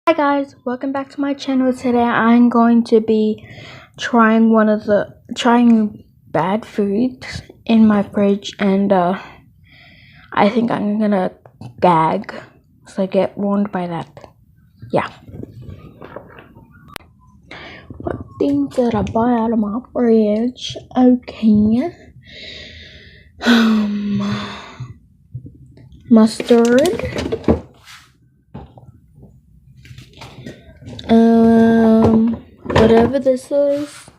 Hi guys, welcome back to my channel. Today I'm going to be trying bad foods in my fridge, and I think I'm gonna gag, so get warned by that. Yeah. What things did I buy out of my fridge? Okay. Mustard. Whatever this is.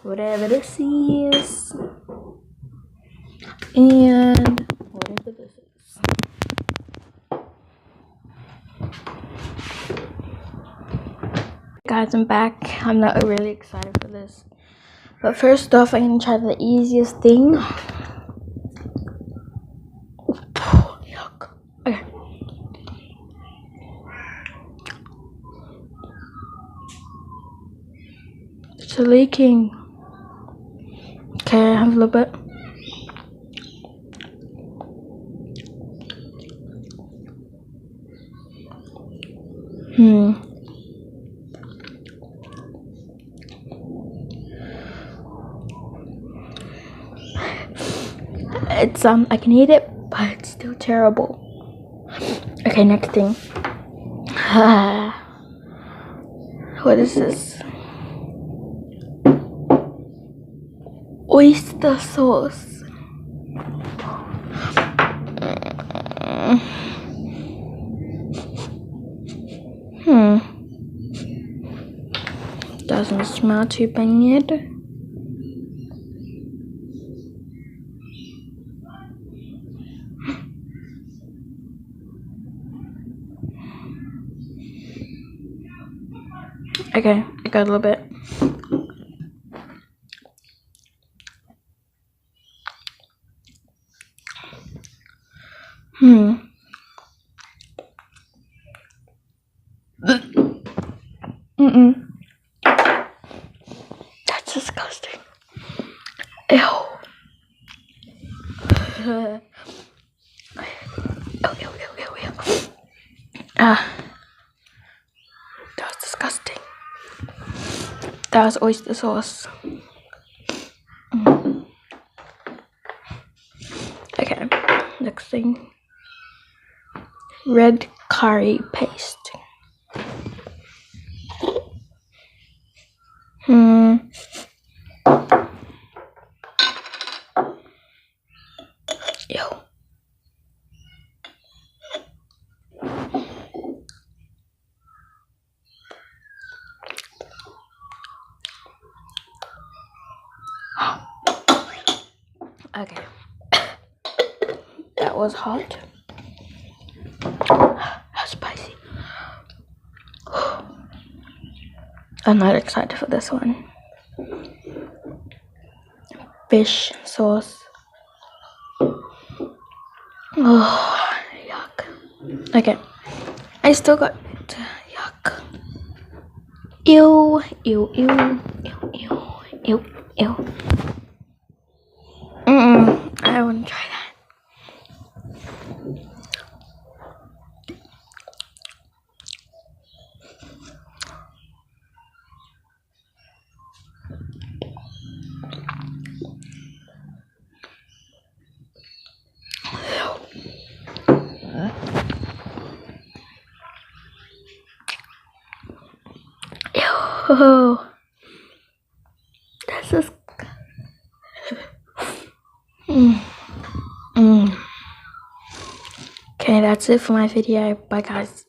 Whatever this is. And whatever this is. Guys, I'm back. I'm not really excited for this. But first off, I'm gonna try the easiest thing. Yuck. Okay. It's leaking. Okay, I have a little bit. It's I can eat it, but it's still terrible. Okay, next thing. What is this? Oyster sauce. Doesn't smell too bad. Okay, I got a little bit. That's disgusting. Ew. That was disgusting. That was oyster sauce. Okay, next thing. Red curry paste. Ew. Okay. That was hot. How spicy. I'm not excited for this one. Fish sauce. Oh, yuck. Okay. I still got yuck. Ew, ew, ew, ew, ew, ew, ew. I wouldn't try that. Ew. That's just. Okay, that's it for my video. Bye, guys.